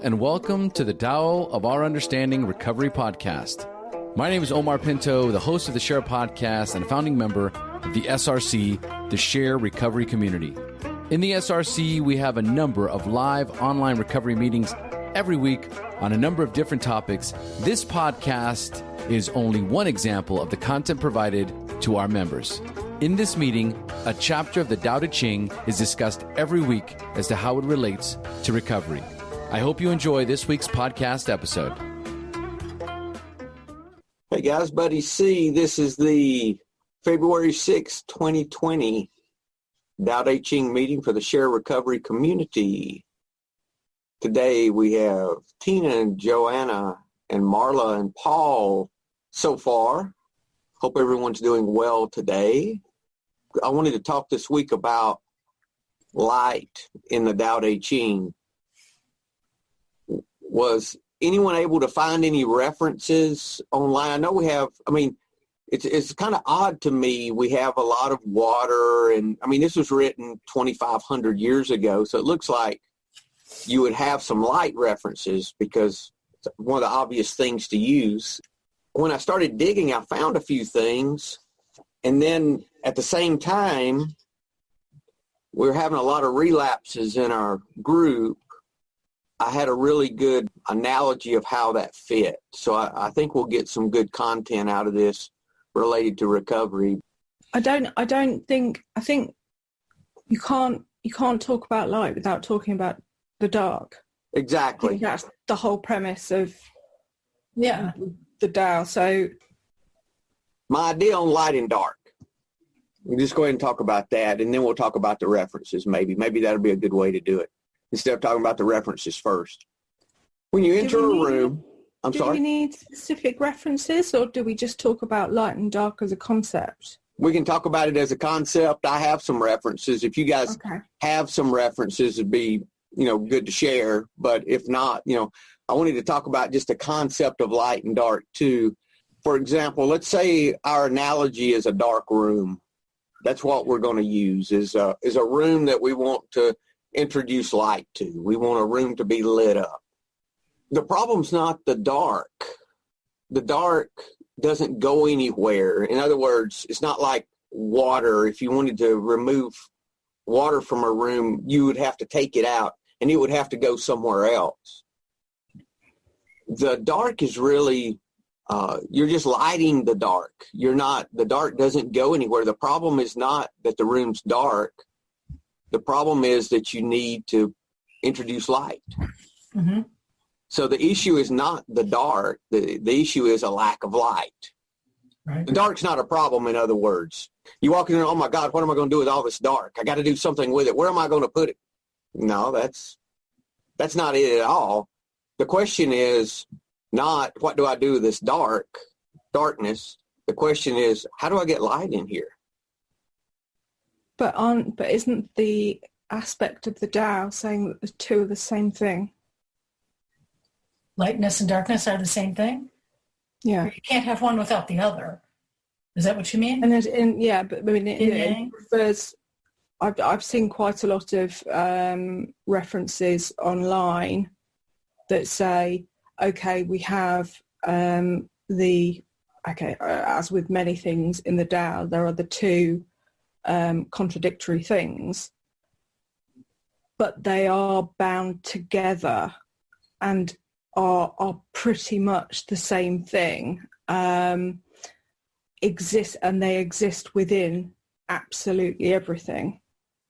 and welcome to the Tao of Our Understanding Recovery Podcast. My name is Omar Pinto, the host of the Shair podcast and a founding member of the SRC, the Shair Recovery Community. In the SRC, we have a number of live online recovery meetings every week on a number of different topics. This podcast is only one example of the content provided to our members. In this meeting, a chapter of the Tao Te Ching is discussed every week as to how it relates to recovery. I hope you enjoy this week's podcast episode. Hey guys, Buddy C. This is the February 6, 2020 Tao Te Ching meeting for the Shair Recovery Community. Today we have Tina and Joanna and Marla and Paul so far. Hope everyone's doing well today. I wanted to talk this week about light in the Tao Te Ching. Was anyone able to find any references online? I know we have, it's kind of odd to me. We have a lot of water, and this was written 2,500 years ago, so it looks like you would have some light references because it's one of the obvious things to use. When I started digging, I found a few things, and then at the same time, we were having a lot of relapses in our group. I had a really good analogy of how that fit. So I think we'll get some good content out of this related to recovery. I think you can't talk about light without talking about the dark. Exactly. I think that's the whole premise of the Tao. So my idea on light and dark. We'll just go ahead and talk about that, and then we'll talk about the references maybe. Maybe that'll be a good way to do it, instead of talking about the references first. When you enter a room, do we need specific references, or do we just talk about light and dark as a concept? We can talk about it as a concept. I have some references. If you guys have some references, it'd be, good to share. But if not, I wanted to talk about just the concept of light and dark too. For example, let's say our analogy is a dark room. That's what we're going to use is a room that we want to introduce light to. We want a room to be lit up. The problem's not the dark. The dark doesn't go anywhere. In other words, it's not like water. If you wanted to remove water from a room, you would have to take it out and it would have to go somewhere else. The dark is really, you're just lighting the dark. The dark doesn't go anywhere. The problem is not that the room's dark. The problem is that you need to introduce light. Mm-hmm. So the issue is not the dark. The issue is a lack of light. Right. The dark's not a problem, in other words. You walk in there, oh my God, what am I going to do with all this dark? I got to do something with it. Where am I going to put it? No, that's not it at all. The question is not what do I do with this darkness. The question is, how do I get light in here? But isn't the aspect of the Tao saying that the two are the same thing? Lightness and darkness are the same thing? Yeah. You can't have one without the other. Is that what you mean? And it refers. I've seen quite a lot of references online that say, we have as with many things in the Tao, there are the two contradictory things, but they are bound together and are pretty much the same thing. They exist within absolutely everything.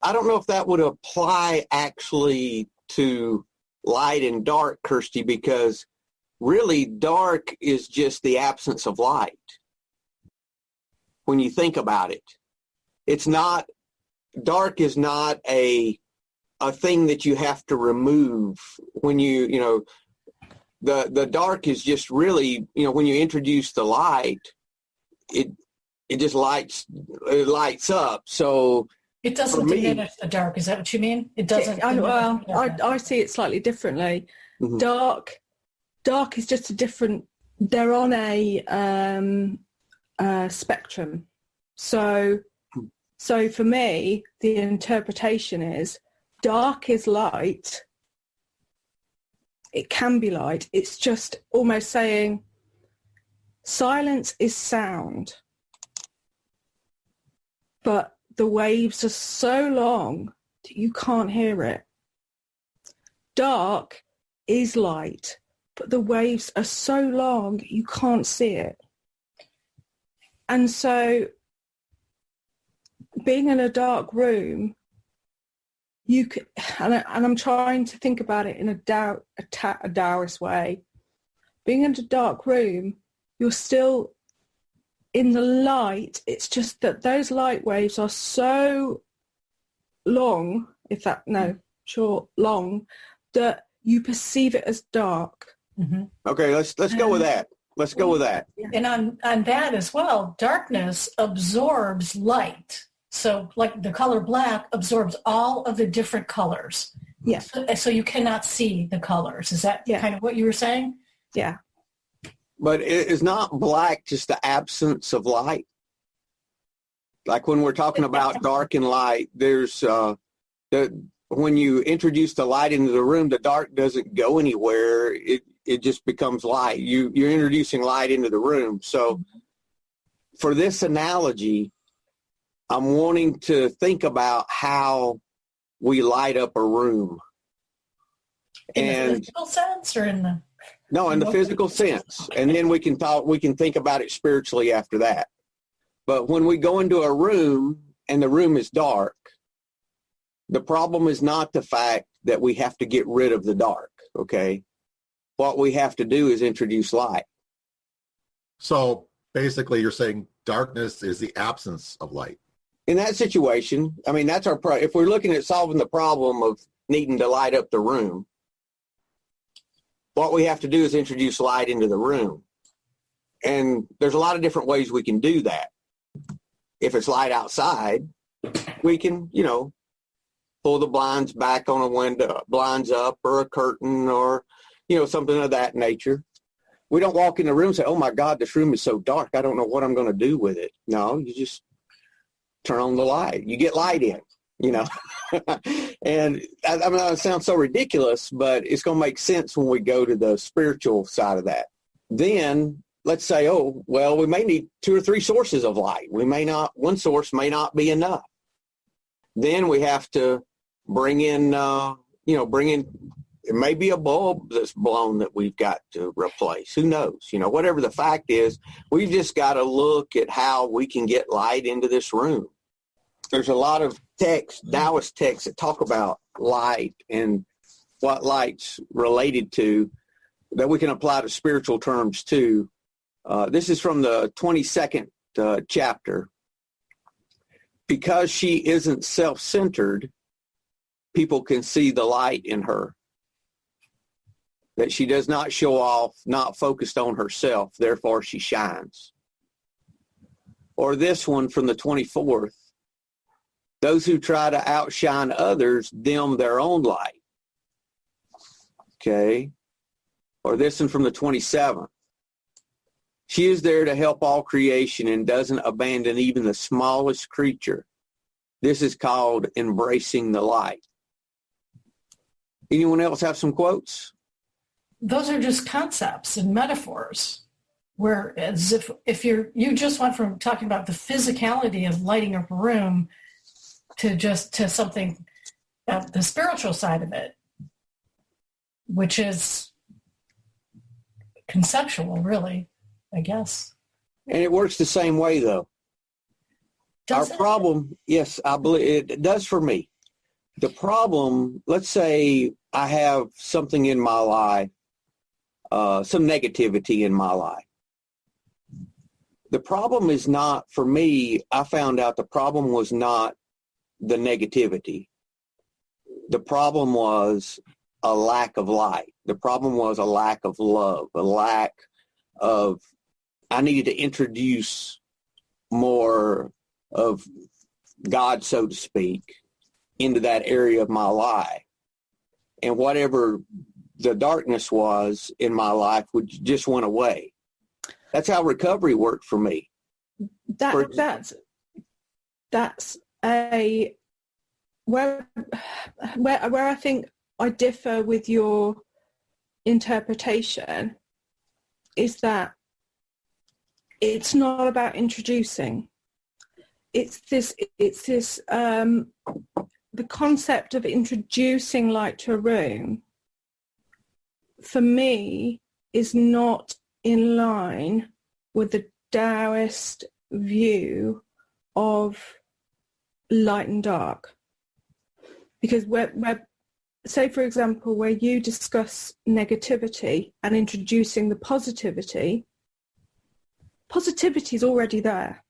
I don't know if that would apply actually to light and dark, Kirsty, because really dark is just the absence of light. When you think about it, dark is not a thing that you have to remove. When the dark is just really, when you introduce the light, it just lights up. So it doesn't diminish the dark. Is that what you mean? It doesn't. I see it slightly differently. Mm-hmm. Dark is just a different. They're on a spectrum. So for me, the interpretation is dark is light, it can be light. It's just almost saying silence is sound, but the waves are so long that you can't hear it. Dark is light, but the waves are so long you can't see it. And so being in a dark room, you could, and I'm trying to think about it in a Taoist way. Being in a dark room, you're still in the light. It's just that those light waves are so long, long, that you perceive it as dark. Mm-hmm. Okay, let's go with that. Let's go with that. And on that as well, darkness absorbs light. So like the color black absorbs all of the different colors. Yes. So you cannot see the colors. Is that kind of what you were saying? Yeah. But is not black just the absence of light? Like when we're talking about dark and light, there's when you introduce the light into the room, the dark doesn't go anywhere. It just becomes light. You're introducing light into the room. So for this analogy, I'm wanting to think about how we light up a room. In the physical sense or in the... No, in the physical sense. And then we can think about it spiritually after that. But when we go into a room and the room is dark, the problem is not the fact that we have to get rid of the dark, okay? What we have to do is introduce light. So basically you're saying darkness is the absence of light. In that situation, I mean, that's our if we're looking at solving the problem of needing to light up the room, what we have to do is introduce light into the room. And there's a lot of different ways we can do that. If it's light outside, we can, pull the blinds back on a window, blinds up, or a curtain, or, something of that nature. We don't walk in the room and say, oh my God, this room is so dark, I don't know what I'm going to do with it. No, you just turn on the light. You get light in, And I mean, it sounds so ridiculous, but it's going to make sense when we go to the spiritual side of that. Then let's say, oh, well, we may need 2 or 3 sources of light. One source may not be enough. Then we have to bring in, it may be a bulb that's blown that we've got to replace. Who knows? Whatever the fact is, we've just got to look at how we can get light into this room. There's a lot of Taoist texts that talk about light and what light's related to that we can apply to spiritual terms too. This is from the 22nd chapter. Because she isn't self-centered, people can see the light in her. That she does not show off, not focused on herself, therefore she shines. Or this one from the 24th. Those who try to outshine others dim their own light. Okay. Or this one from the 27th. She is there to help all creation and doesn't abandon even the smallest creature. This is called embracing the light. Anyone else have some quotes? Those are just concepts and metaphors. Whereas if you just went from talking about the physicality of lighting up a room to something, the spiritual side of it, which is conceptual, really, I guess. And it works the same way, though. Does Our problem, yes, I believe it does for me. The problem, let's say I have something in my life, some negativity in my life. The problem is not, for me, I found out the problem was not the negativity. The problem was a lack of light. The problem was a lack of love, a lack of, I needed to introduce more of God, so to speak, into that area of my life. And whatever the darkness was in my life just went away. That's how recovery worked for me. That's a where I think I differ with your interpretation is that it's not about introducing. It's this the concept of introducing light to a room, for me, is not in line with the Taoist view of light and dark. Because say, for example, where you discuss negativity and introducing the positivity is already there.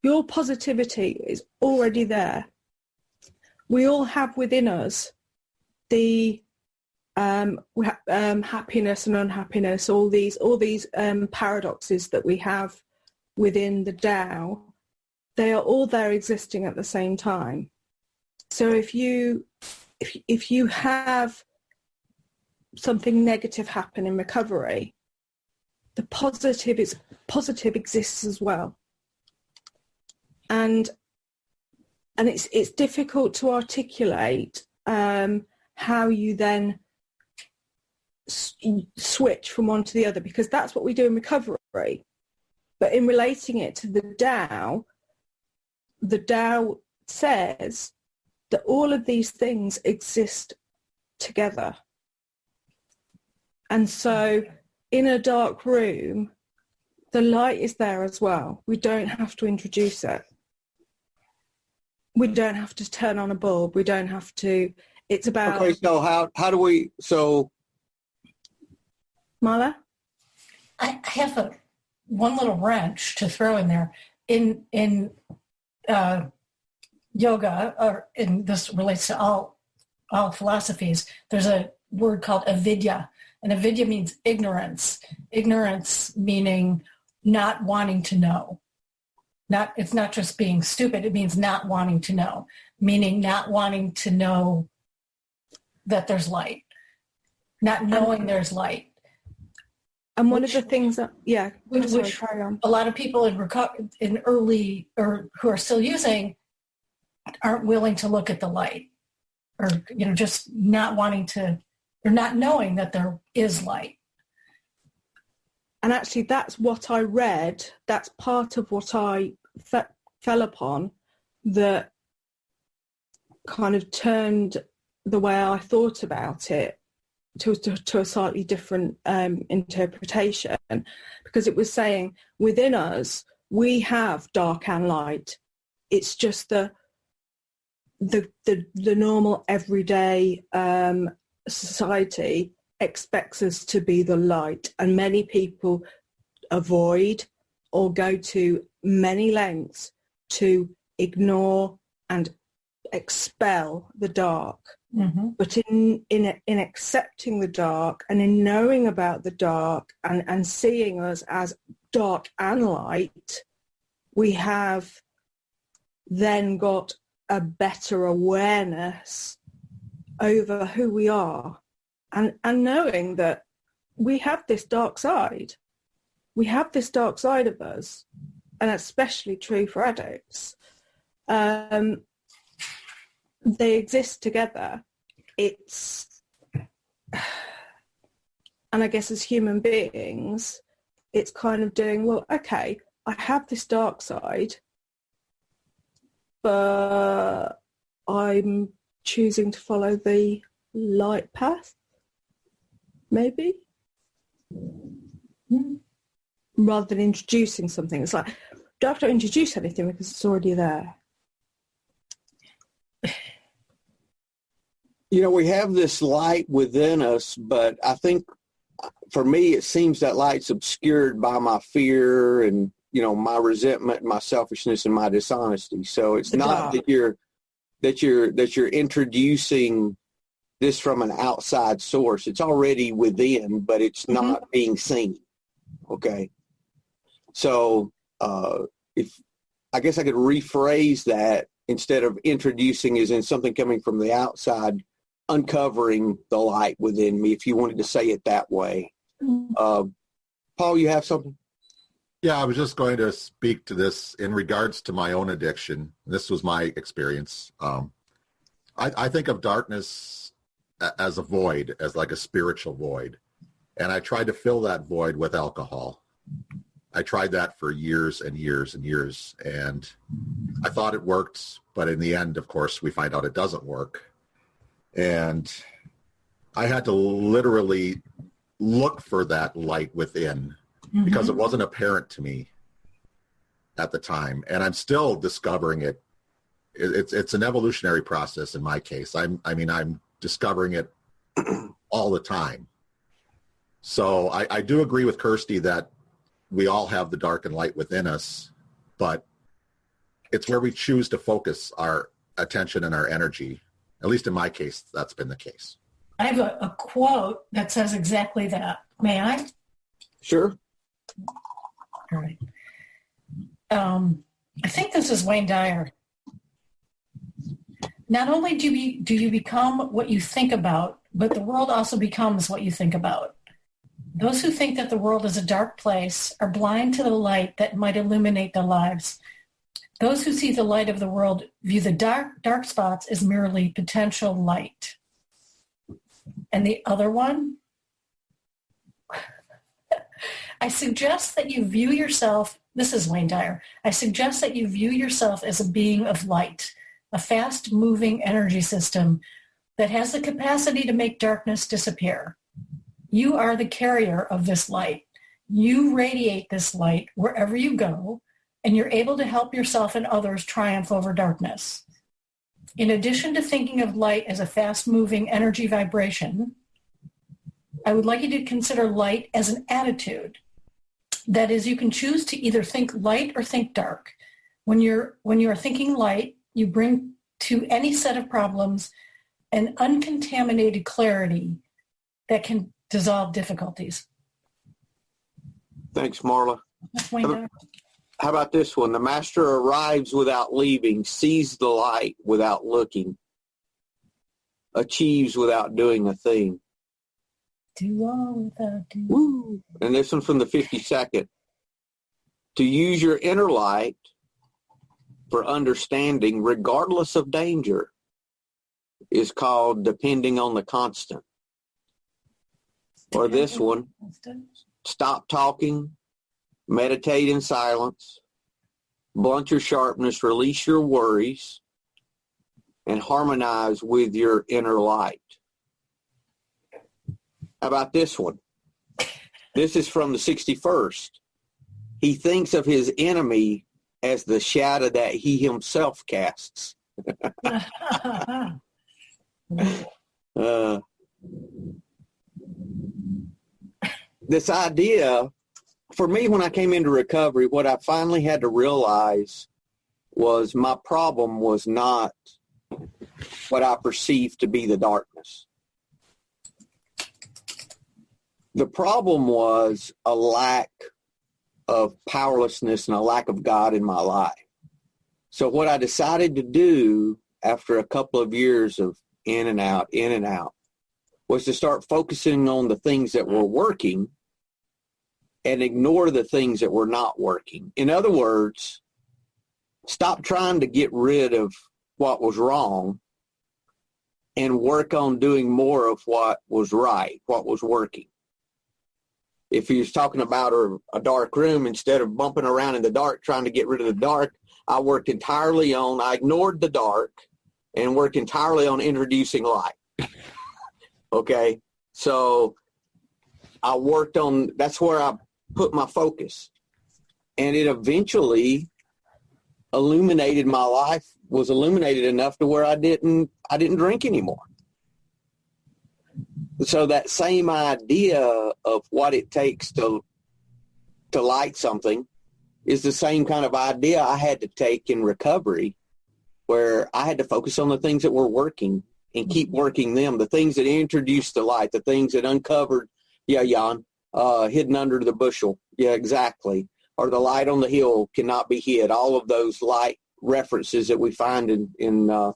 Your positivity is already there. We all have within us the happiness and unhappiness, all these paradoxes that we have within the Tao. They are all there existing at the same time. So if you have something negative happen in recovery, the positive exists as well. And it's difficult to articulate how you then switch from one to the other, because that's what we do in recovery. But in relating it to the Tao says that all of these things exist together. And so in a dark room, the light is there as well. We don't have to introduce it. We don't have to turn on a bulb. We don't have to. It's about. Okay, so how do we? So, Marla, I have one little wrench to throw in there. In yoga, and this relates to all philosophies, there's a word called avidya, and avidya means ignorance. Ignorance meaning not wanting to know. It's not just being stupid, it means not wanting to know, meaning not wanting to know that there's light, not knowing there's light. And one of the things that, which carry on. A lot of people in early, or who are still using, aren't willing to look at the light, or just not wanting to, or not knowing that there is light. And actually, that's what I read. That's part of what I fell upon that kind of turned the way I thought about it to a slightly different interpretation, because it was saying within us we have dark and light. It's just the normal everyday society expects us to be the light, and many people avoid or go to many lengths to ignore and expel the dark. Mm-hmm. But in accepting the dark and in knowing about the dark and seeing us as dark and light, we have then got a better awareness over who we are, and knowing that we have this dark side. We have this dark side of us, and especially true for addicts. They exist together. And I guess as human beings, it's kind of doing, well, okay, I have this dark side, but I'm choosing to follow the light path, maybe, rather than introducing something. It's like, don't have to introduce anything because it's already there. We have this light within us, but I think for me, it seems that light's obscured by my fear and, my resentment, my selfishness, and my dishonesty. So it's not that you're introducing this from an outside source. It's already within, but it's not being seen. Okay. So if I guess I could rephrase that, instead of introducing is in something coming from the outside, uncovering the light within me, if you wanted to say it that way. Paul, you have something? Yeah, I was just going to speak to this in regards to my own addiction. This was my experience. I think of darkness as a void, as like a spiritual void. And I tried to fill that void with alcohol. I tried that for years and years and years, and I thought it worked, but in the end, of course, we find out it doesn't work. And I had to literally look for that light within because it wasn't apparent to me at the time, and I'm still discovering it. It's an evolutionary process in my case. I'm discovering it all the time. So I do agree with Kirsty that we all have the dark and light within us, but it's where we choose to focus our attention and our energy. At least in my case, that's been the case. I have a quote that says exactly that. May I? Sure. All right. I think this is Wayne Dyer. Not only do you become what you think about, but the world also becomes what you think about. Those who think that the world is a dark place are blind to the light that might illuminate their lives. Those who see the light of the world view the dark spots as merely potential light. And the other one, I suggest that you view yourself, this is Wayne Dyer, I suggest that you view yourself as a being of light, a fast-moving energy system that has the capacity to make darkness disappear. You are the carrier of this light. You radiate this light wherever you go, and you're able to help yourself and others triumph over darkness. In addition to thinking of light as a fast-moving energy vibration, I would like you to consider light as an attitude. That is, you can choose to either think light or think dark. When you are thinking light, you bring to any set of problems an uncontaminated clarity that can dissolve difficulties. Thanks, Marla. How about this one? The master arrives without leaving, sees the light without looking, achieves without doing a thing. Do all without doing. Woo. And this one from the 52nd. To use your inner light for understanding, regardless of danger, is called depending on the constant. Or this one, stop talking, meditate in silence, blunt your sharpness, release your worries, and harmonize with your inner light. How about this one? This is from the 61st. He thinks of his enemy as the shadow that he himself casts. This idea, for me, when I came into recovery, what I finally had to realize was my problem was not what I perceived to be the darkness. The problem was a lack of powerlessness and a lack of God in my life. So what I decided to do after a couple of years of in and out, was to start focusing on the things that were working and ignore the things that were not working. In other words, stop trying to get rid of what was wrong and work on doing more of what was right, what was working. If he was talking about a dark room, instead of bumping around in the dark trying to get rid of the dark, I ignored the dark and worked entirely on introducing light. Okay? So I worked on, that's where I put my focus. And it eventually illuminated my life, was illuminated enough to where I didn't drink anymore. So that same idea of what it takes to light something is the same kind of idea I had to take in recovery, where I had to focus on the things that were working and keep working them, the things that introduced the light, the things that uncovered, Jan, hidden under the bushel. Yeah, exactly. Or the light on the hill cannot be hid. All of those light references that we find in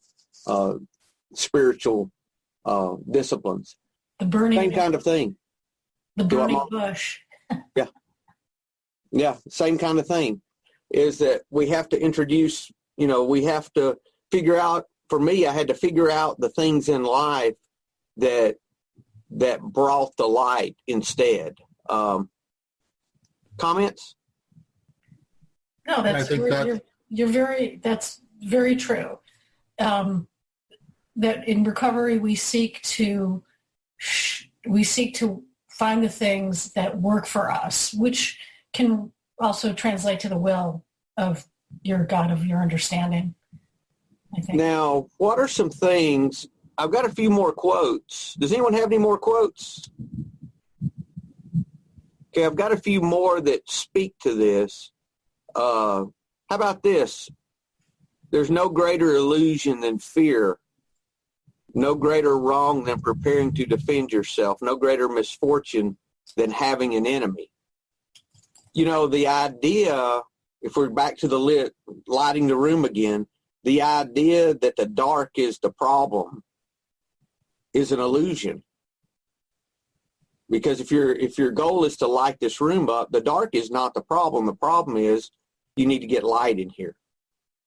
spiritual disciplines. The burning same kind of thing. The burning bush. Yeah, same kind of thing. Is that we have to introduce, we have to figure out, for me, I had to figure out the things in life that brought the light instead. Comments? No, that's that's very true. That in recovery we seek to find the things that work for us, which can also translate to the will of your God of your understanding, I think. Now, what are some things? I've got a few more quotes. Does anyone have any more quotes? Okay, I've got a few more that speak to this. How about this? There's no greater illusion than fear, no greater wrong than preparing to defend yourself, no greater misfortune than having an enemy. You know, the idea, if we're back to the lighting the room again, the idea that the dark is the problem is an illusion. Because if your goal is to light this room up, the dark is not the problem. The problem is you need to get light in here.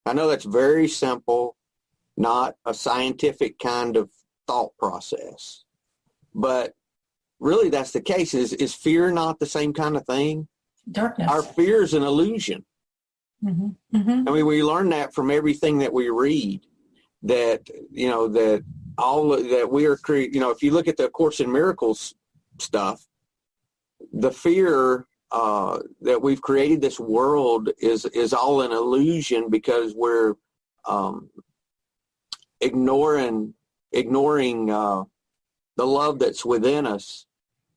I know that's very simple, not a scientific kind of thought process. But really that's the case. Is fear not the same kind of thing? Darkness. Our fear is an illusion. Mm-hmm. Mm-hmm. I mean, we learn that from everything that we read, that, you know, that all that we are creating. You know, if you look at the Course in Miracles stuff, the fear that we've created this world is all an illusion because we're ignoring the love that's within us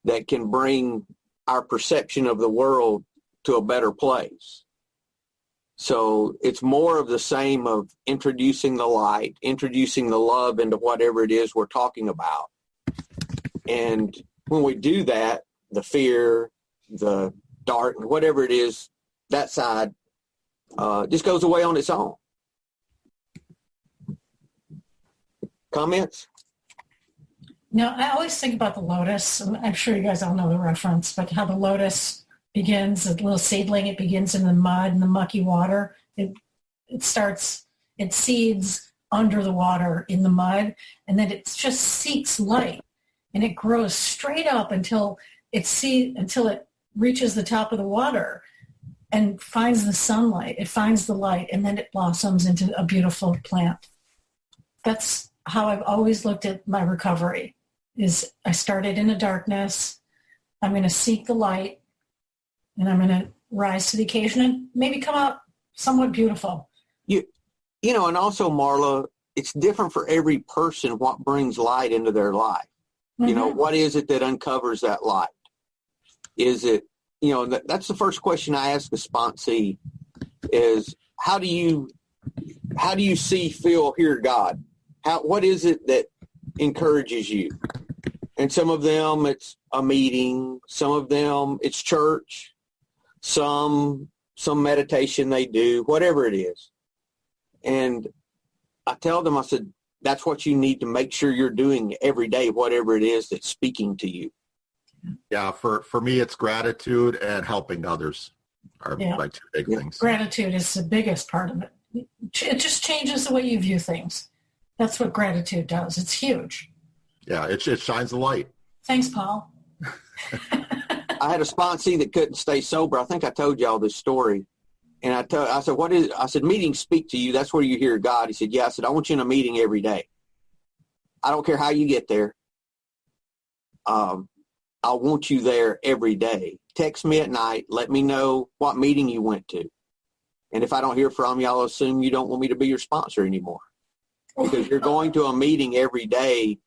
that can bring our perception of the world to a better place. So it's more of the same of introducing the light, introducing the love into whatever it is we're talking about. And when we do that, the fear, the dark, whatever it is, that side just goes away on its own. Comments? Now, I always think about the lotus, and I'm sure you guys all know the reference, but how the lotus begins, a little seedling, it begins in the mud and the mucky water. It seeds under the water in the mud, and then it just seeks light, and it grows straight up until it reaches the top of the water and finds the sunlight. It finds the light, and then it blossoms into a beautiful plant. That's how I've always looked at my recovery. Is I started in the darkness, I'm going to seek the light, and I'm going to rise to the occasion and maybe come out somewhat beautiful. You know, and also, Marla, it's different for every person what brings light into their life. Mm-hmm. You know, what is it that uncovers that light? Is it, you know, that's the first question I ask a sponsee is, how do you see, feel, hear God? What is it that encourages you? And some of them it's a meeting, some of them it's church, some meditation they do, whatever it is. And I tell them, I said, that's what you need to make sure you're doing every day, whatever it is that's speaking to you. Yeah, for me, it's gratitude and helping others are my two big things. Gratitude is the biggest part of it. It just changes the way you view things. That's what gratitude does. It's huge. Yeah, it shines the light. Thanks, Paul. I had a sponsee that couldn't stay sober. I think I told y'all this story. And I said, meetings speak to you. That's where you hear God. He said, yeah. I said, I want you in a meeting every day. I don't care how you get there. I want you there every day. Text me at night. Let me know what meeting you went to. And if I don't hear from you, I'll assume you don't want me to be your sponsor anymore. Because you're going to a meeting every day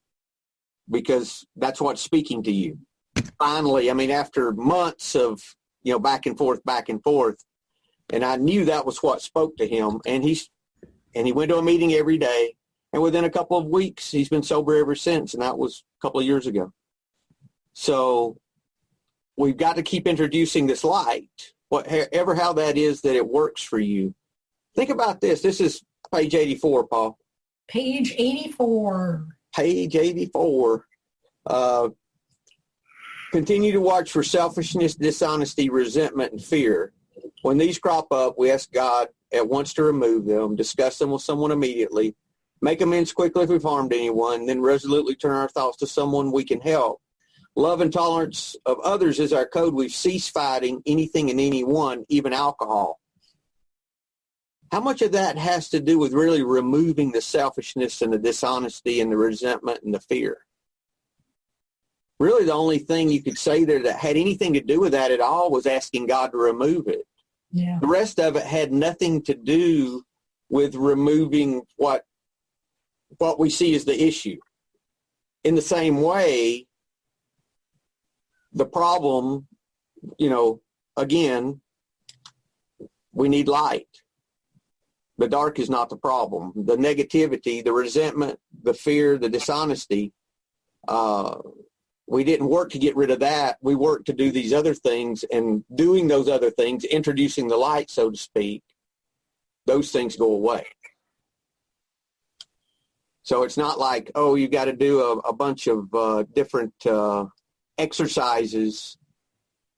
because that's what's speaking to you. Finally, I mean, after months of, you know, back and forth, and I knew that was what spoke to him. And he went to a meeting every day. And within a couple of weeks, he's been sober ever since. And that was a couple of years ago. So we've got to keep introducing this light, whatever how that is that it works for you. Think about this. This is page 84, Paul. Page 84. Page 84. Continue to watch for selfishness, dishonesty, resentment, and fear. When these crop up, we ask God at once to remove them, discuss them with someone immediately, make amends quickly if we've harmed anyone, then resolutely turn our thoughts to someone we can help. Love and tolerance of others is our code. We've ceased fighting anything and anyone, even alcohol. How much of that has to do with really removing the selfishness and the dishonesty and the resentment and the fear? Really, the only thing you could say there that had anything to do with that at all was asking God to remove it. Yeah. The rest of it had nothing to do with removing what we see as the issue. In the same way, the problem, again, we need light. The dark is not the problem. The negativity, the resentment, the fear, the dishonesty, we didn't work to get rid of that. We worked to do these other things, and doing those other things, introducing the light, so to speak, those things go away. So it's not like, you got to do a bunch of different exercises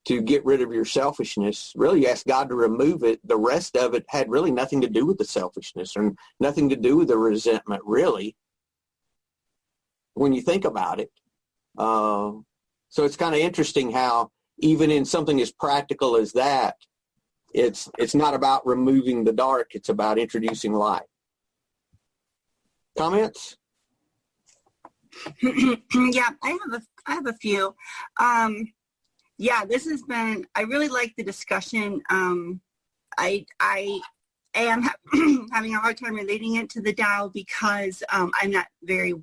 to get rid of your selfishness. Really, you ask God to remove it. The rest of it had really nothing to do with the selfishness or nothing to do with the resentment, really, when you think about it. So it's kind of interesting how even in something as practical as that, it's not about removing the dark. It's about introducing light. Comments? Yeah, I have a few. This has been, I really like the discussion. I am having a hard time relating it to the Tao because I'm not very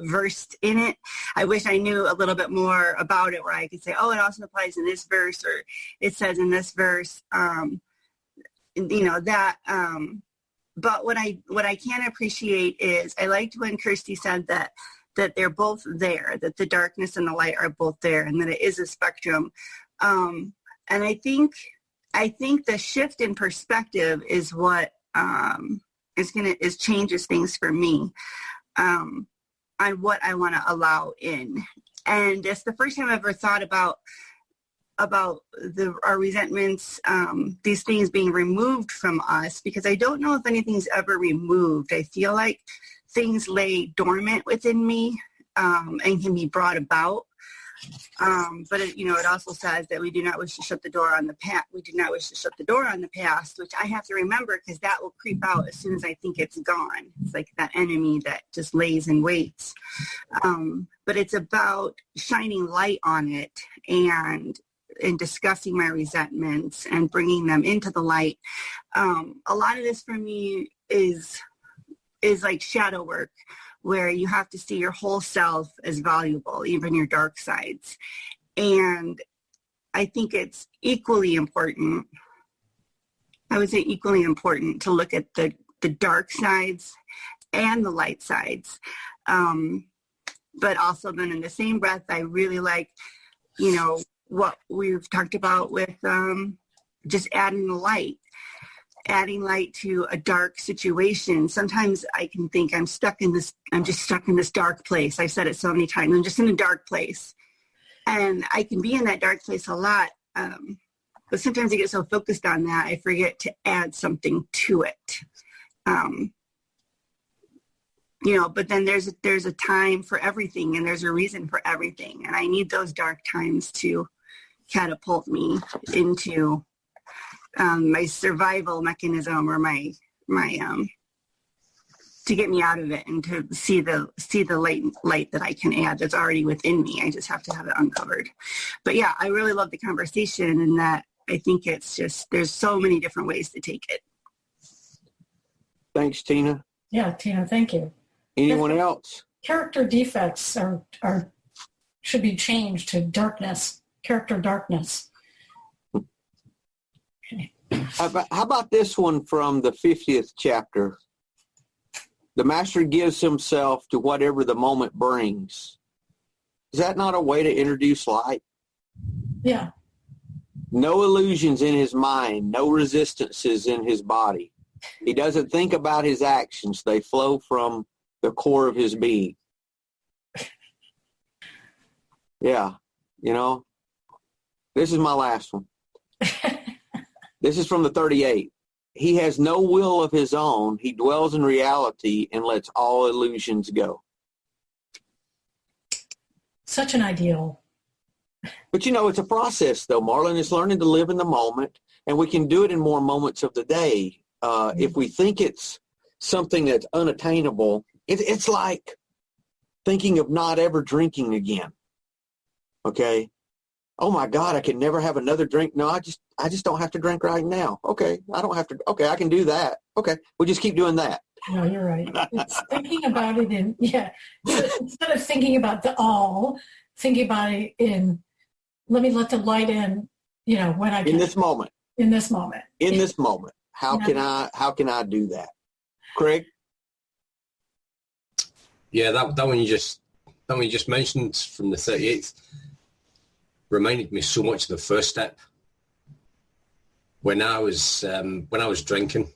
versed in it. I wish I knew a little bit more about it where I could say, it also applies in this verse, or it says in this verse, but what I can appreciate is I liked when Kirsty said that they're both there, that the darkness and the light are both there, and that it is a spectrum. And I think the shift in perspective is what changes things for me on what I want to allow in. And it's the first time I've ever thought about our resentments, these things being removed from us, because I don't know if anything's ever removed. I feel like things lay dormant within me and can be brought about. But it also says that we do not wish to shut the door on the past. We do not wish to shut the door on the past, which I have to remember because that will creep out as soon as I think it's gone. It's like that enemy that just lays and waits. But it's about shining light on it and discussing my resentments and bringing them into the light. A lot of this for me is like shadow work, where you have to see your whole self as valuable, even your dark sides. And I think it's equally important, I would say equally important, to look at the dark sides and the light sides. But also then in the same breath, I really like, what we've talked about with just adding light to a dark situation. Sometimes I can think I'm just stuck in this dark place. I've said it so many times. I'm just in a dark place. And I can be in that dark place a lot. But sometimes I get so focused on that, I forget to add something to it. But then there's a time for everything, and there's a reason for everything. And I need those dark times to catapult me into my survival mechanism, or my to get me out of it, and to see the light that I can add that's already within me. I just have to have it uncovered. But yeah, I really love the conversation, and that I think it's just, there's so many different ways to take it. Thanks, Tina. Yeah, Tina, thank you. Anyone else? Character defects should be changed to darkness, character darkness. Okay. How about this one from the 50th chapter? The master gives himself to whatever the moment brings. Is that not a way to introduce light? Yeah. No illusions in his mind, no resistances in his body. He doesn't think about his actions. They flow from the core of his being. Yeah, this is my last one. This is from the 38. he has no will of his own. He dwells in reality and lets all illusions go. Such an ideal. But, it's a process, though, Marlon. It's learning to live in the moment, and we can do it in more moments of the day. If we think it's something that's unattainable, it's like thinking of not ever drinking again. Okay? Oh, my God, I can never have another drink. No, I just don't have to drink right now. Okay, I don't have to. Okay, I can do that. Okay, we'll just keep doing that. No, you're right. It's thinking about it instead of thinking about thinking about it in, let me let the light in, when I can. In this moment. How can I do that? Craig? Yeah, that one you just mentioned from the 38th reminded me so much of the first step. When I was drinking,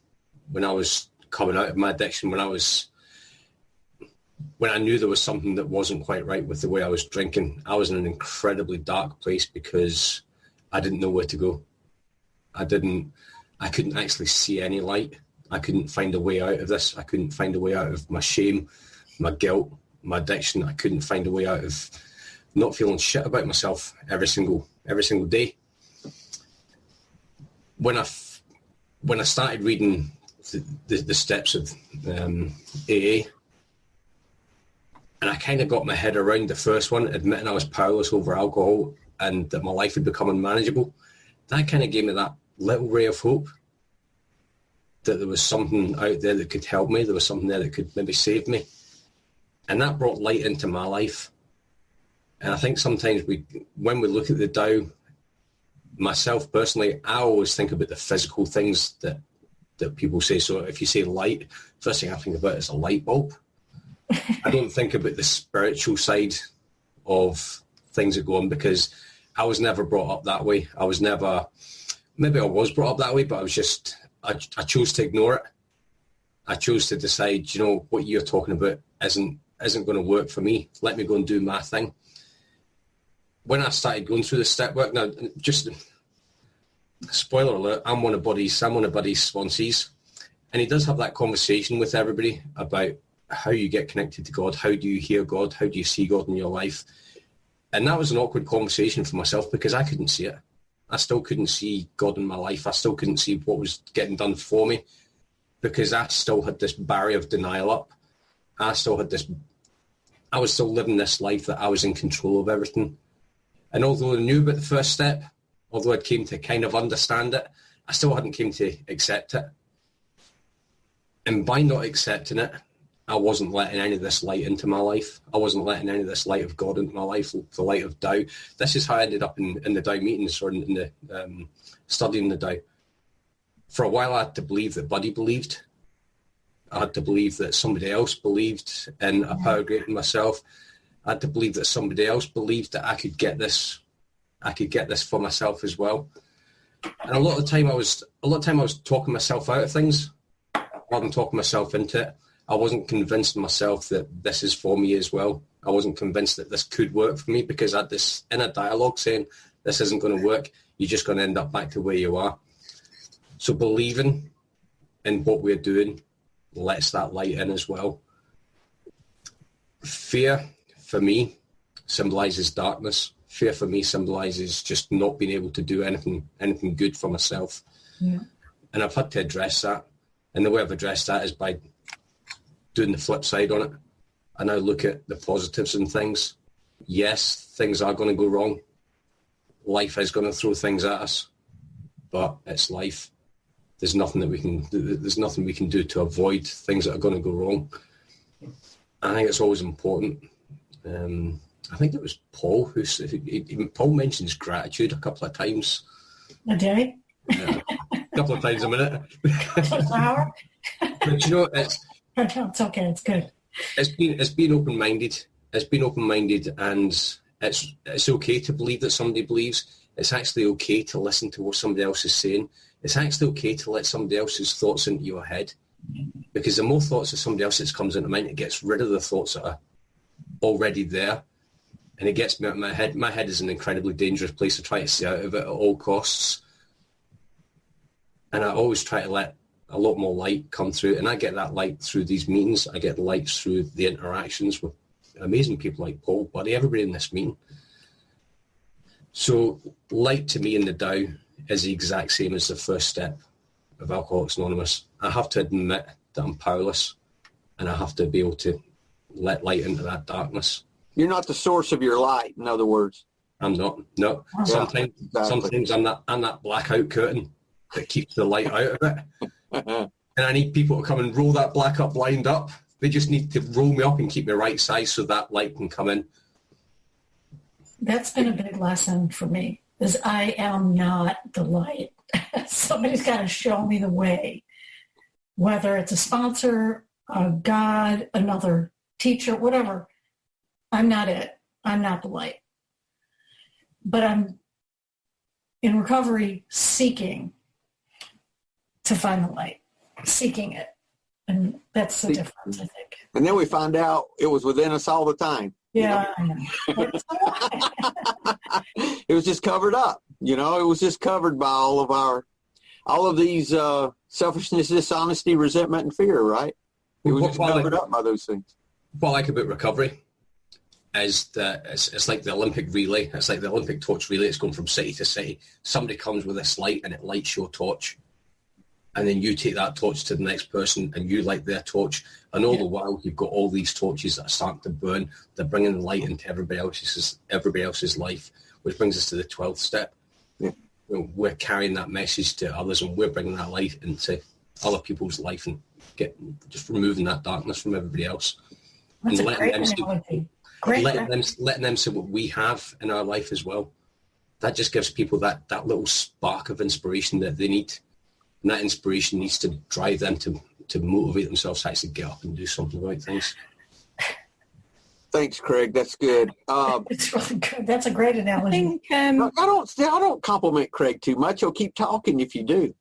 when I was coming out of my addiction, when I knew there was something that wasn't quite right with the way I was drinking, I was in an incredibly dark place because I didn't know where to go. I couldn't actually see any light. I couldn't find a way out of this. I couldn't find a way out of my shame, my guilt, my addiction. I couldn't find a way out of not feeling shit about myself every single day. When I started reading the steps of AA, and I kind of got my head around the first one, admitting I was powerless over alcohol and that my life had become unmanageable, that kind of gave me that little ray of hope that there was something out there that could help me. There was something there that could maybe save me. And that brought light into my life. And I think sometimes when we look at the Tao, myself personally, I always think about the physical things that people say. So if you say light, first thing I think about is a light bulb. I don't think about the spiritual side of things that go on because I was never brought up that way. Maybe I was brought up that way, but I chose to ignore it. I chose to decide, what you're talking about isn't going to work for me. Let me go and do my thing. When I started going through the step work, now just spoiler alert, I'm one of Buddy's sponsees, and he does have that conversation with everybody about how you get connected to God, how do you hear God, how do you see God in your life. And that was an awkward conversation for myself because I couldn't see it. I still couldn't see God in my life. I still couldn't see what was getting done for me because I still had this barrier of denial up. I was still living this life that I was in control of everything. And although I knew about the first step, although I came to kind of understand it, I still hadn't came to accept it. And by not accepting it, I wasn't letting any of this light into my life. I wasn't letting any of this light of God into my life, the light of Tao. This is how I ended up in the Tao meetings or in the studying the Tao. For a while, I had to believe that Buddy believed. I had to believe that somebody else believed in a power greater than myself. I had to believe that somebody else believed that I could get this for myself as well. And a lot of the time I was talking myself out of things rather than talking myself into it. I wasn't convinced myself that this is for me as well. I wasn't convinced that this could work for me because I had this inner dialogue saying this isn't going to work. You're just going to end up back to where you are. So believing in what we're doing lets that light in as well. Fear for me symbolizes darkness. Fear for me symbolizes just not being able to do anything good for myself. Yeah. And I've had to address that. And the way I've addressed that is by doing the flip side on it. I now look at the positives in things. Yes, things are going to go wrong. Life is going to throw things at us, but it's life. There's nothing we can do to avoid things that are going to go wrong. I think it's always important. I think it was Paul Paul mentions gratitude a couple of times a day. A couple of times a minute. An hour. But it's okay. It's good. It's been open-minded. It's been open-minded, and it's okay to believe that somebody believes. It's actually okay to listen to what somebody else is saying. It's actually okay to let somebody else's thoughts into your head, because the more thoughts of somebody else that comes into mind, it gets rid of the thoughts that are already there, and it gets me out of my head. My head is an incredibly dangerous place to try to stay out of it at all costs. And I always try to let a lot more light come through, and I get that light through these meetings. I get lights through the interactions with amazing people like Paul, Buddy, everybody in this meeting. So light to me in the Tao is the exact same as the first step of Alcoholics Anonymous. I have to admit that I'm powerless, and I have to be able to let light into that darkness. You're not the source of your light, in other words. I'm not. No. Sometimes I'm that blackout curtain that keeps the light out of it. And I need people to come and roll that blackout blind up. They just need to roll me up and keep me right size so that light can come in. That's been a big lesson for me, is I am not the light. Somebody's got to show me the way, whether it's a sponsor, a God, another teacher, whatever. I'm not it. I'm not the light. But I'm in recovery seeking to find the light, seeking it. And that's the difference, I think. And then we find out it was within us all the time. Yeah, I know. It was just covered up. It was just covered by all of these selfishness, dishonesty, resentment, and fear, right? It was just covered up by those things. What I like about recovery is that it's like the Olympic relay. It's like the Olympic torch relay. It's going from city to city. Somebody comes with this light and it lights your torch. And then you take that torch to the next person and you light their torch. And all the while, you've got all these torches that are starting to burn. They're bringing the light into everybody else's life, which brings us to the 12th step. Yeah. We're carrying that message to others, and we're bringing that light into other people's life and just removing that darkness from everybody else. That's and a great analogy. Letting them see what we have in our life as well. That just gives people that little spark of inspiration that they need. And that inspiration needs to drive them to motivate themselves to actually get up and do something about things. Thanks, Craig. That's good. It's really good. That's a great analogy. I don't compliment Craig too much. He'll keep talking if you do.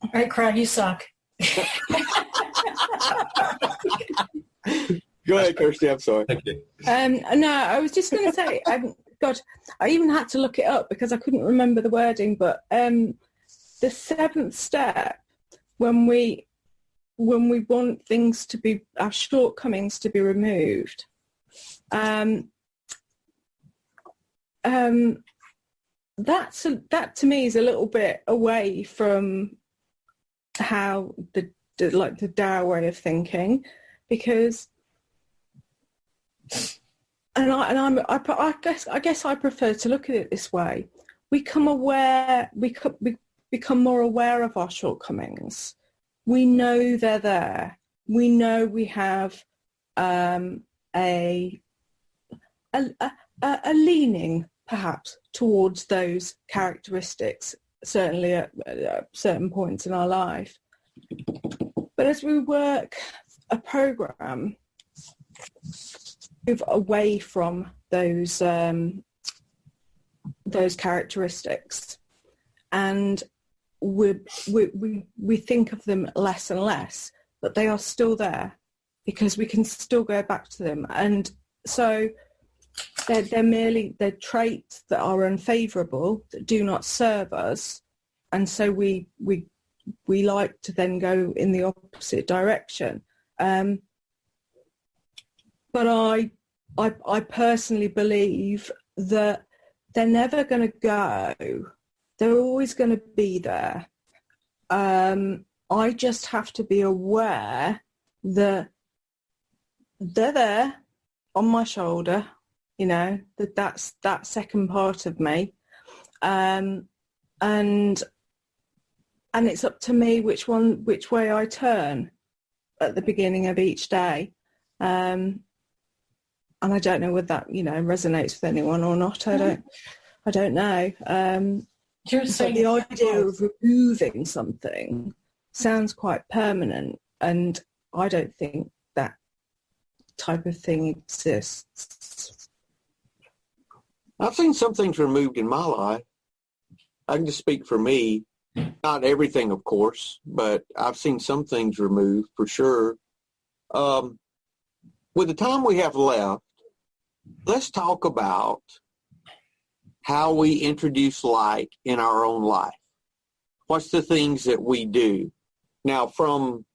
All right, Craig, you suck. Go ahead, Kirsty. I'm sorry. Thank you. No, I was just going to say, God, I even had to look it up because I couldn't remember the wording, but the 7th step, when we want things to be, our shortcomings to be removed, that to me is a little bit away from how the Tao way of thinking, because I guess I prefer to look at it this way. We become more aware of our shortcomings. We know they're there. We know we have a leaning, perhaps, towards those characteristics, certainly at certain points in our life. But as we work a program, move away from those characteristics, and we think of them less and less, but they are still there because we can still go back to them. And so they're traits that are unfavorable, that do not serve us, and so we like to then go in the opposite direction. But I personally believe that they're never going to go. They're always going to be there. I just have to be aware that they're there on my shoulder, that's that second part of me. And it's up to me which way I turn at the beginning of each day. And I don't know whether that, resonates with anyone or not. I don't know. You're saying the idea of removing something sounds quite permanent, and I don't think that type of thing exists. I've seen some things removed in my life. I can just speak for me. Not everything, of course, but I've seen some things removed for sure. With the time we have left, let's talk about how we introduce light in our own life. What's the things that we do? Now, from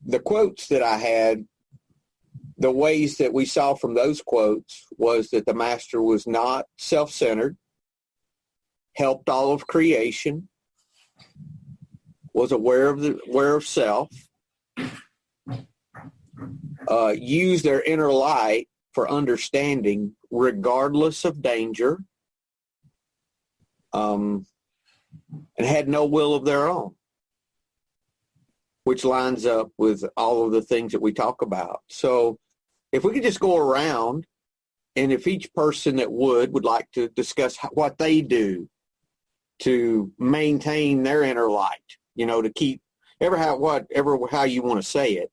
the quotes that I had, the ways that we saw from those quotes was that the master was not self-centered, helped all of creation, was aware of self, used their inner light for understanding regardless of danger, and had no will of their own, which lines up with all of the things that we talk about. So if we could just go around, and if each person that would like to discuss what they do to maintain their inner light, to keep how you want to say it,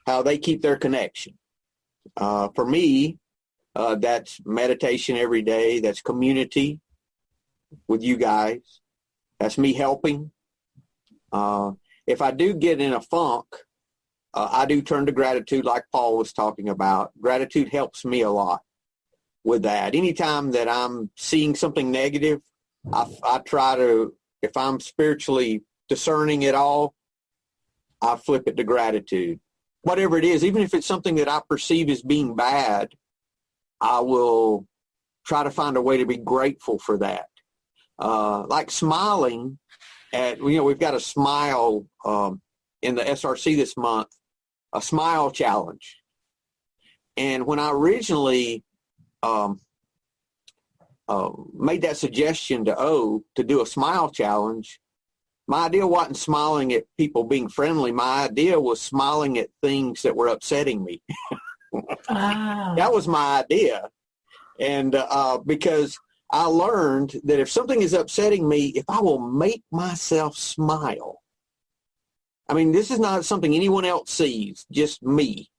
how they keep their connection. For me, that's meditation every day. That's community with you guys. That's me helping. If I do get in a funk, I do turn to gratitude like Paul was talking about. Gratitude helps me a lot with that. Anytime that I'm seeing something negative, I try to, if I'm spiritually discerning it all, I flip it to gratitude. Whatever it is, even if it's something that I perceive as being bad, I will try to find a way to be grateful for that. Like smiling at, we've got a smile in the SRC this month, a smile challenge. And when I originally made that suggestion to O to do a smile challenge, my idea wasn't smiling at people being friendly. My idea was smiling at things that were upsetting me. That was my idea. And because I learned that if something is upsetting me, if I will make myself smile, I mean, this is not something anyone else sees, just me.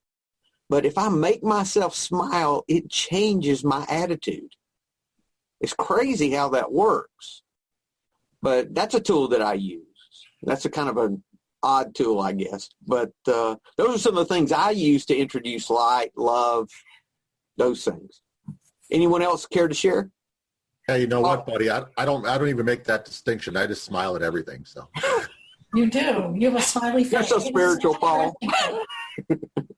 But if I make myself smile, it changes my attitude. It's crazy how that works. But that's a tool that I use. That's a kind of an odd tool, I guess. But those are some of the things I use to introduce light, love, those things. Anyone else care to share? Hey, you know what, buddy? I don't even make that distinction. I just smile at everything. So you do. You have a smiley face. You're so spiritual, Paul.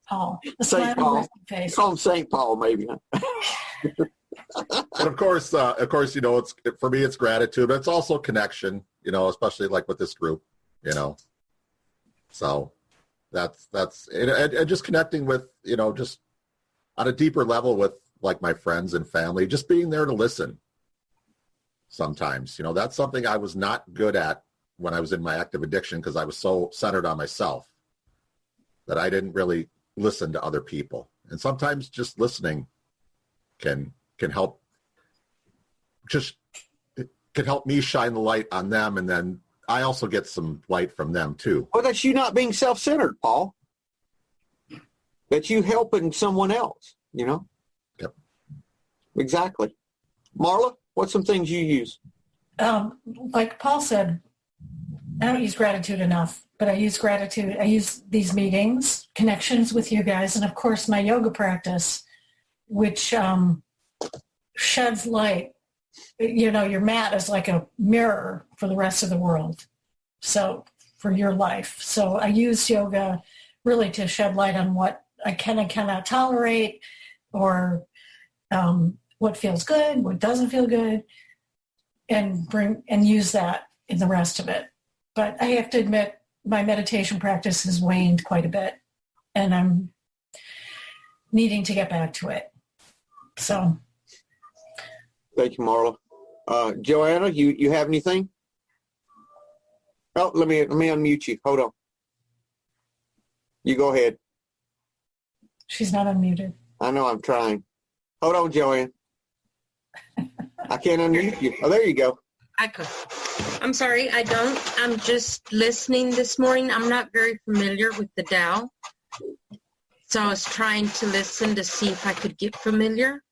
Paul, St. Paul. Face. Call him St. Paul, maybe. But of course, it's for me, it's gratitude, but it's also connection. Especially like with this group. So that's and just connecting with just on a deeper level with like my friends and family, just being there to listen. Sometimes, that's something I was not good at when I was in my active addiction because I was so centered on myself that I didn't really listen to other people. And sometimes just listening can help. It can help me shine the light on them, and then I also get some light from them too. Well, that's you not being self-centered, Paul. That's you helping someone else. Yep. Exactly. Marla, what's some things you use? Like Paul said, I don't use gratitude enough, but I use gratitude. I use these meetings, connections with you guys, and of course my yoga practice, which sheds light. Your mat is like a mirror for the rest of the world. So for your life. So I use yoga really to shed light on what I can and cannot tolerate, or what feels good, what doesn't feel good, and use that in the rest of it. But I have to admit, my meditation practice has waned quite a bit, and I'm needing to get back to it. So. Thank you, Marla. Joanna, you have anything? Oh, let me unmute you. Hold on. You go ahead. She's not unmuted. I know, I'm trying. Hold on, Joanne. I can't unmute you. Oh, there you go. I could. I'm sorry, I don't. I'm just listening this morning. I'm not very familiar with the Tao. So I was trying to listen to see if I could get familiar.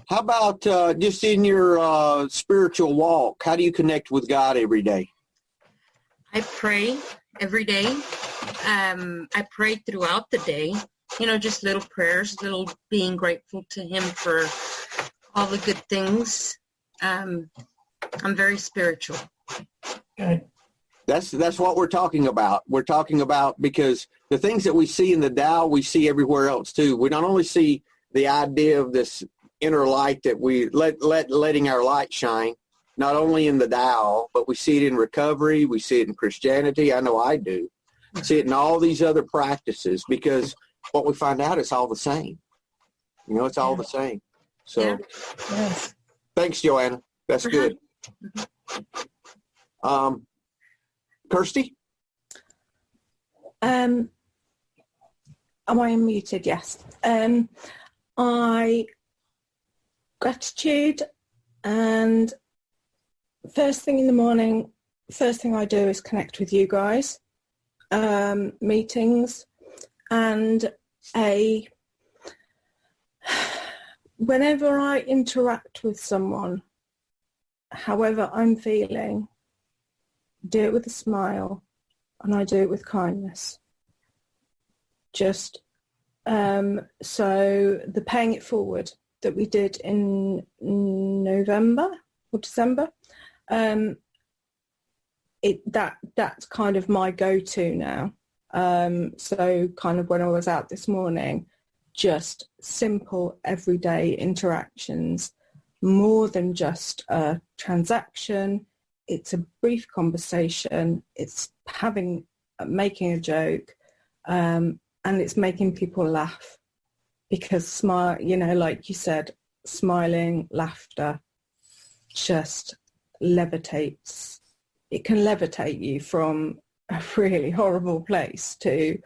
How about just in your spiritual walk? How do you connect with God every day? I pray every day. I pray throughout the day. Just little prayers, little being grateful to Him for all the good things. I'm very spiritual. Good. That's what we're talking about. We're talking about because the things that we see in the Tao, we see everywhere else too. We not only see the idea of this inner light that we letting our light shine, not only in the Tao, but we see it in recovery. We see it in Christianity. I know I do. See it in all these other practices because what we find out is all the same. You know, it's all the same. So, Yes. Thanks, Joanna. That's good. Kirsty? Am I unmuted? Yes. Gratitude, and first thing in the morning, first thing I do is connect with you guys, meetings, and whenever I interact with someone, however I'm feeling, do it with a smile, and I do it with kindness. Just so the paying it forward that we did in November or December, that's kind of my go-to now. So kind of when I was out this morning, just simple everyday interactions, more than just a transaction. It's a brief conversation. It's making a joke, and it's making people laugh, because smile, like you said, smiling, laughter just levitates. It can levitate you from a really horrible place to,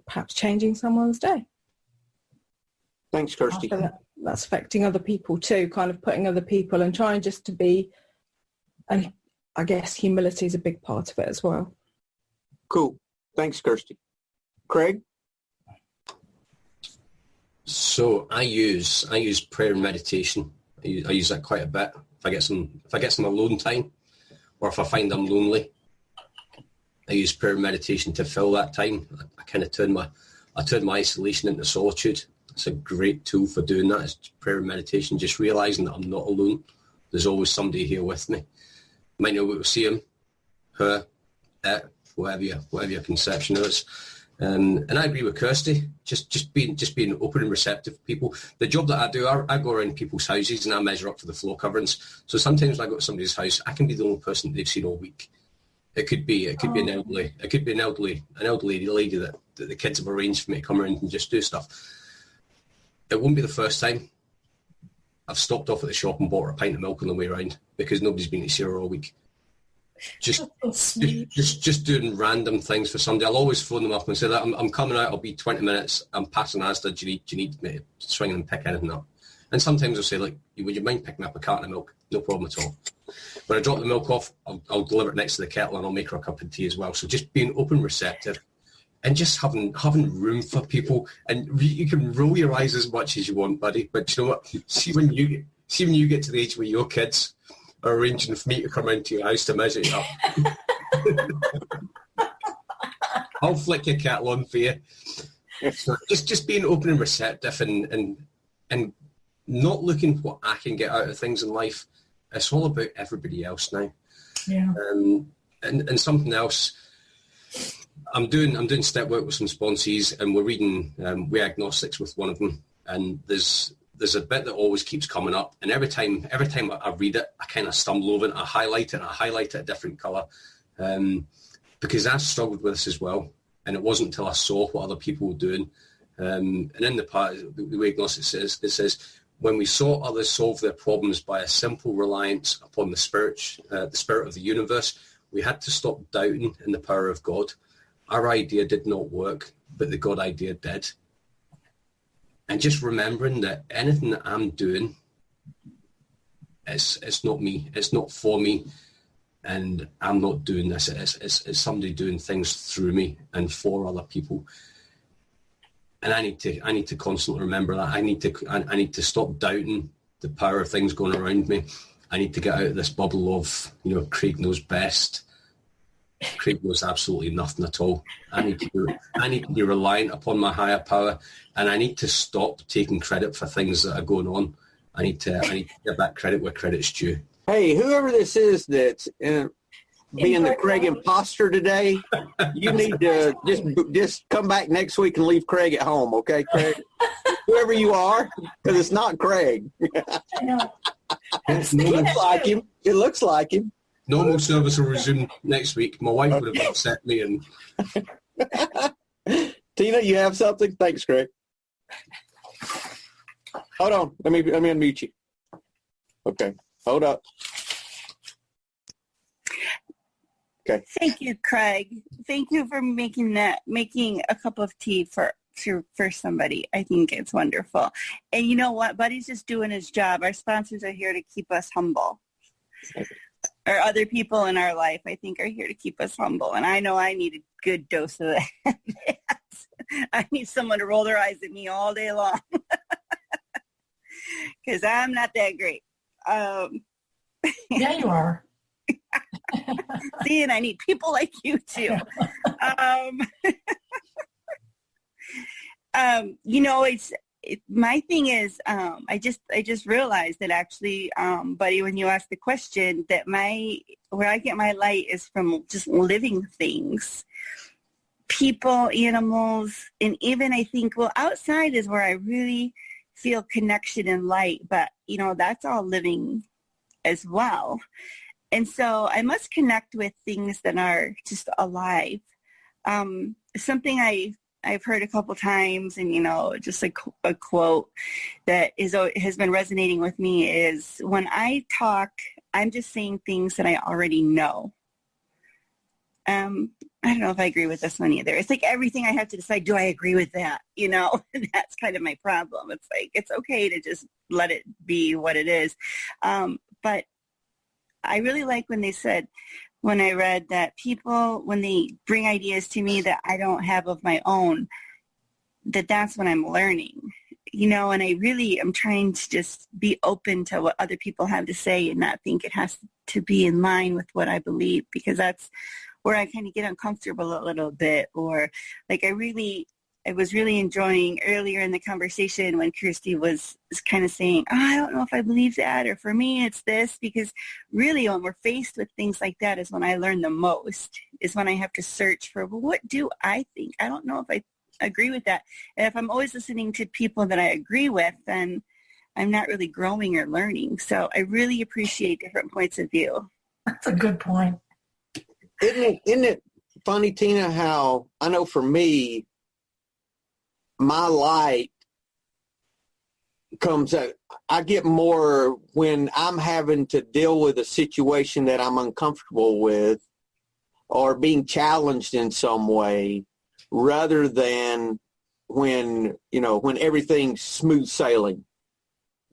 perhaps changing someone's day. Thanks, Kirsty. That's affecting other people too, kind of putting other people and trying just to be, and I guess humility is a big part of it as well. Cool. Thanks, Kirsty. Craig? So I use prayer and meditation. I use that quite a bit. If I get some alone time, or if I find I'm lonely, I use prayer and meditation to fill that time. I kind of turn my isolation into solitude. It's a great tool for doing that. Is prayer and meditation. Just realizing that I'm not alone. There's always somebody here with me. Might not be able to see him, her, it, whatever your conception is. And I agree with Kirsty. Just being open and receptive to people. The job that I do, I go around people's houses and I measure up to the floor coverings. So sometimes when I go to somebody's house, I can be the only person they've seen all week. It could be an elderly lady that the kids have arranged for me to come around and just do stuff. It won't be the first time. I've stopped off at the shop and bought her a pint of milk on the way around because nobody's been to see her all week. Just doing random things for somebody. I'll always phone them up and say that I'm coming out. I'll be 20 minutes. I'm passing Asda. Do you need me to swing and pick anything up? And sometimes I'll say, like, would you mind picking up a carton of milk? No problem at all. When I drop the milk off, I'll deliver it next to the kettle and I'll make her a cup of tea as well. So just being open, receptive, and just having room for people. And you can roll your eyes as much as you want, buddy. But you know what? See when you get to the age where your kids are arranging for me to come into your house to measure you up, I'll flick your kettle on for you. So just being open and receptive and not looking what I can get out of things in life. It's all about everybody else now. Yeah. And something else. I'm doing step work with some sponsees, and we're reading We Agnostics with one of them. And there's a bit that always keeps coming up, and every time I read it, I kind of stumble over it. I highlight it a different colour, because I struggled with this as well. And it wasn't until I saw what other people were doing. And in the part, the way Agnostic says, when we saw others solve their problems by a simple reliance upon the spirit of the universe, we had to stop doubting in the power of God. Our idea did not work, but the God idea did. And just remembering that anything that I'm doing, it's not me, it's not for me, and I'm not doing this. It's somebody doing things through me and for other people. And I need to constantly remember that. I need to stop doubting the power of things going around me. I need to get out of this bubble of, Craig knows best. Craig knows absolutely nothing at all. I need to be reliant upon my higher power, and I need to stop taking credit for things that are going on. I need to give that credit where credit's due. Hey, whoever this is that being the Craig imposter today. You need to just come back next week and leave Craig at home, okay, Craig? Whoever you are, because it's not Craig. I know. It looks like him. It looks like him. Normal service will resume next week. My wife would have upset me. And Tina, you have something? Thanks, Craig. Hold on. Let me unmute you. Okay. Hold up. Okay. Thank you, Craig. Thank you for making a cup of tea for somebody. I think it's wonderful. And you know what? Buddy's just doing his job. Our sponsors are here to keep us humble. Or other people in our life, I think, are here to keep us humble. And I know I need a good dose of that. I need someone to roll their eyes at me all day long. Because I'm not that great. Yeah, you are. See, and I need people like you too. My thing is, I just realized that actually, buddy, when you asked the question, that where I get my light is from just living things, people, animals, and even I think, outside is where I really feel connection and light, but that's all living as well. And so I must connect with things that are just alive. Something I've heard a couple times, and just a quote that has been resonating with me is, when I talk, I'm just saying things that I already know. I don't know if I agree with this one either. It's like everything I have to decide, do I agree with that? That's kind of my problem. It's like, it's okay to just let it be what it is. But I really like when I read that people, when they bring ideas to me that I don't have of my own, that's when I'm learning, and I really am trying to just be open to what other people have to say and not think it has to be in line with what I believe, because that's where I kind of get uncomfortable a little bit. Or like I was really enjoying earlier in the conversation when Kirsty was kind of saying, I don't know if I believe that, or for me it's this, because really when we're faced with things like that is when I learn the most, is when I have to search for, what do I think? I don't know if I agree with that. And if I'm always listening to people that I agree with, then I'm not really growing or learning. So I really appreciate different points of view. That's a good point. Isn't it funny, Tina, how I know for me, my light comes out. I get more when I'm having to deal with a situation that I'm uncomfortable with or being challenged in some way, rather than when everything's smooth sailing.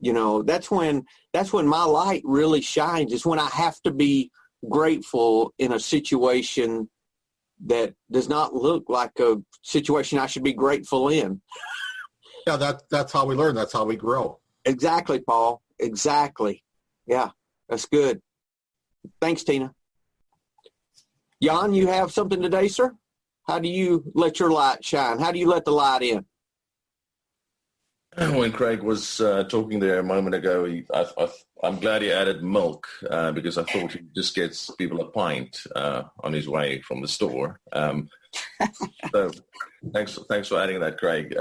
That's when my light really shines, is when I have to be grateful in a situation that does not look like a situation I should be grateful in. Yeah, that's how we learn. That's how we grow. Exactly, Paul. Exactly. Yeah, that's good. Thanks, Tina. Jan, you have something today, sir? How do you let your light shine? How do you let the light in? When Craig was talking there a moment ago, I'm glad he added milk because I thought he just gets people a pint on his way from the store. So thanks for adding that, Craig.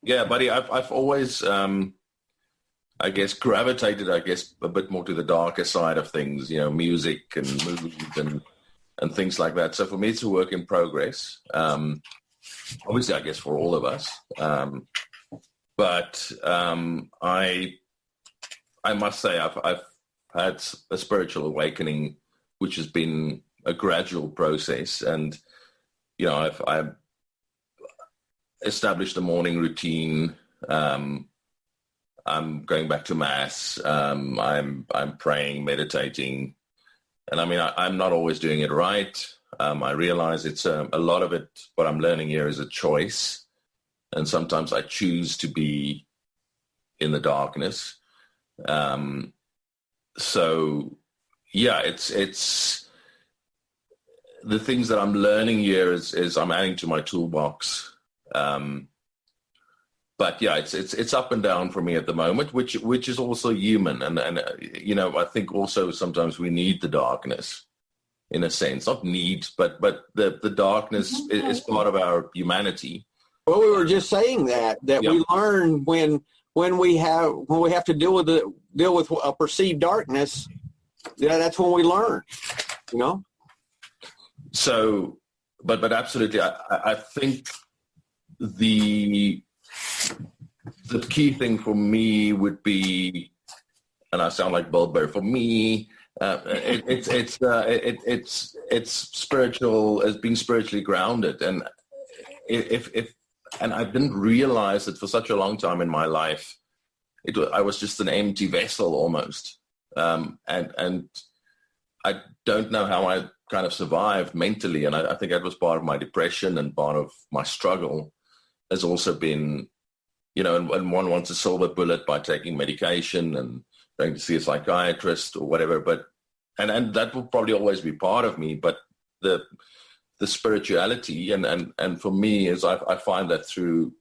Yeah, buddy, I've always, I guess, gravitated, a bit more to the darker side of things, music and movies and things like that. So for me, it's a work in progress. Obviously, I guess for all of us. But I must say I've had a spiritual awakening, which has been a gradual process, and I've established a morning routine. I'm going back to mass. I'm praying, meditating, and I'm not always doing it right. I realize it's a lot of it. What I'm learning here is a choice. And sometimes I choose to be in the darkness. So yeah, it's the things that I'm learning here is I'm adding to my toolbox. But yeah, it's up and down for me at the moment, which is also human. And I think also sometimes we need the darkness in a sense, not need, but the darkness is part of our humanity. Well, we were just saying that we learn when we have to deal with a perceived darkness. Yeah, that's when we learn, you know. So, but absolutely, I think the key thing for me would be, and I sound like Bilbo, for me, it's spiritual, as being spiritually grounded, and and I didn't realize that for such a long time in my life, I was just an empty vessel almost, and I don't know how I kind of survived mentally, and I think that was part of my depression, and part of my struggle has also been, you know, and one wants a silver bullet by taking medication and going to see a psychiatrist or whatever, but and that will probably always be part of me, but the spirituality and for me is I find that through,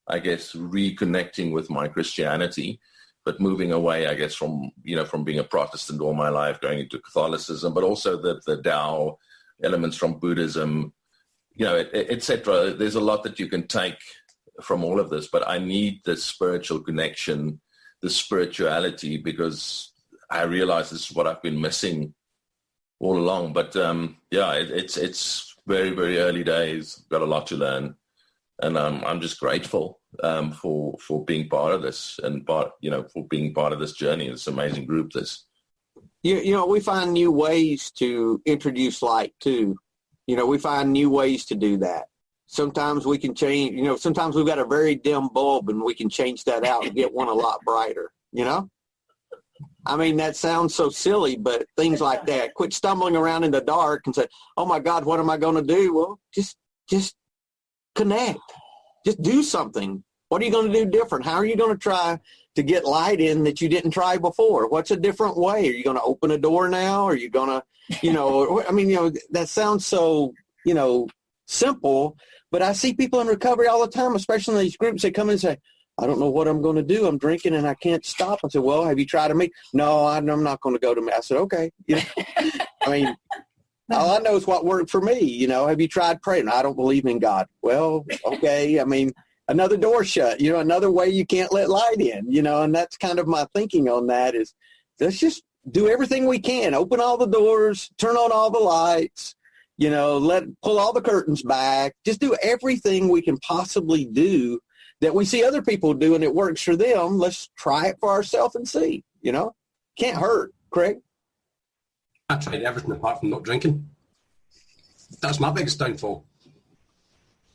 I guess, reconnecting with my Christianity, but moving away, I guess, from being a Protestant all my life, going into Catholicism, but also the Tao elements from Buddhism, you know, etc. There's a lot that you can take from all of this, but I need the spiritual connection, the spirituality, because I realize this is what I've been missing all along. But it's very, very early days. Got a lot to learn, and I'm just grateful for being part of this, and for being part of this journey. This amazing group. You know, we find new ways to introduce light too. You know, we find new ways to do that. Sometimes we can change. You know, sometimes we've got a very dim bulb, and we can change that out and get one a lot brighter. You know. I mean, that sounds so silly, but things like that. Quit stumbling around in the dark and say, oh, my God, what am I going to do? Well, just connect. Just do something. What are you going to do different? How are you going to try to get light in that you didn't try before? What's a different way? Are you going to open a door now? Are you going to, you know, I mean, you know, that sounds so, you know, simple, but I see people in recovery all the time, especially in these groups. They come in and say, I don't know what I'm going to do. I'm drinking and I can't stop. I said, well, have you tried to meet? No, I'm not going to go to me. I said, okay. You know, I mean, all I know is what worked for me. You know, have you tried praying? I don't believe in God. Well, okay. I mean, another door shut, you know, another way you can't let light in, you know, and that's kind of my thinking on that is let's just do everything we can. Open all the doors, turn on all the lights, you know, pull all the curtains back. Just do everything we can possibly do that we see other people do and it works for them. Let's try it for ourselves and see, you know. Can't hurt, Craig. I tried everything apart from not drinking. That's my biggest downfall.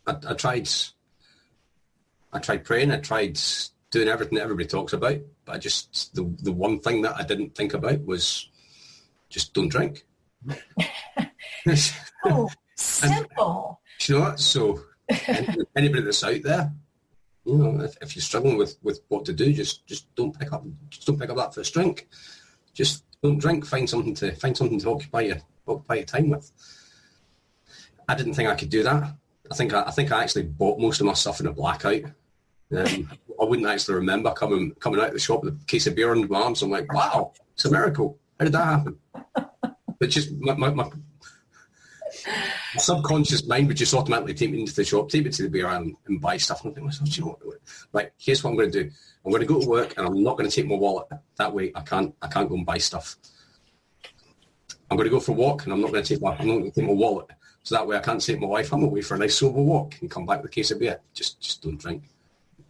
I tried praying, I tried doing everything that everybody talks about, but I just, the one thing that I didn't think about was just don't drink. Oh, simple. And, you know what? So anybody that's out there, you know, if you're struggling with what to do, just don't pick up that first drink. Just don't drink. Find something to occupy your time with. I didn't think I could do that. I think I actually bought most of my stuff in a blackout. I wouldn't actually remember coming out of the shop with a case of beer under my arms. I'm like, wow, it's a miracle. How did that happen? But just my subconscious mind would just automatically take me into the shop, take me to the beer aisle and buy stuff. And I think, well, you know what? Right, here's what I'm going to do. I'm going to go to work and I'm not going to take my wallet. That way I can't go and buy stuff. I'm going to go for a walk and I'm not going to take my wallet. So that way I can't take my wife. I'm away for a nice sober walk and come back with a case of beer. Just don't drink.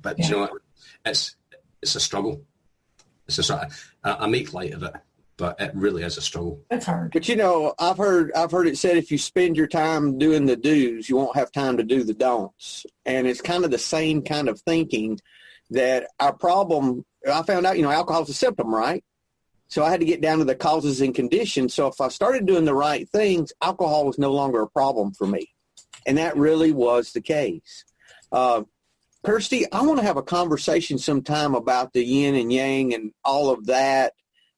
But you know what? It's a struggle. I make light of it, but it really is a struggle. It's hard. But you know, I've heard it said if you spend your time doing the do's, you won't have time to do the don'ts. And it's kind of the same kind of thinking that our problem, I found out, you know, alcohol is a symptom, right? So I had to get down to the causes and conditions. So if I started doing the right things, alcohol was no longer a problem for me. And that really was the case. Kirsty, I want to have a conversation sometime about the yin and yang and all of that.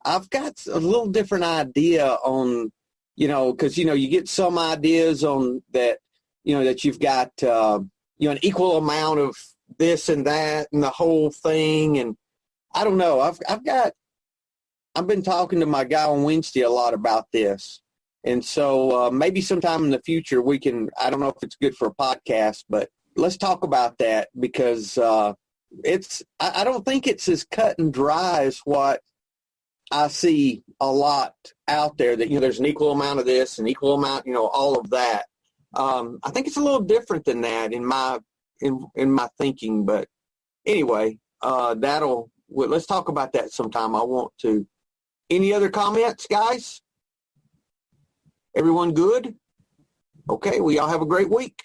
I've got a little different idea on, you know, because, you know, you get some ideas on that, you know, that you've got, you know, an equal amount of this and that and the whole thing. And I don't know. I've been talking to my guy on Wednesday a lot about this. And so maybe sometime in the future we can, I don't know if it's good for a podcast, but let's talk about that, because I don't think it's as cut and dry as what I see a lot out there, that, there's an equal amount of this, an equal amount, all of that. I think it's a little different than that in my thinking. But anyway, let's talk about that sometime. I want to. Any other comments, guys? Everyone good? Okay, well, y'all have a great week.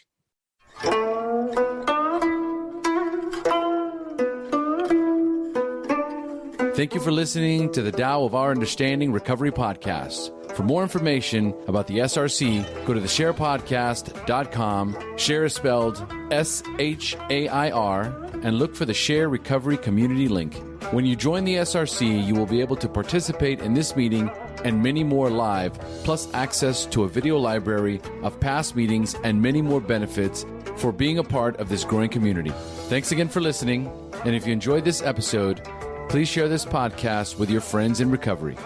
Thank you for listening to the Tao of Our Understanding Recovery Podcast. For more information about the SRC, go to theshairpodcast.com. Shair is spelled SHAIR, and look for the Shair Recovery Community link. When you join the SRC, you will be able to participate in this meeting and many more live, plus access to a video library of past meetings and many more benefits for being a part of this growing community. Thanks again for listening, and if you enjoyed this episode, please share this podcast with your friends in recovery.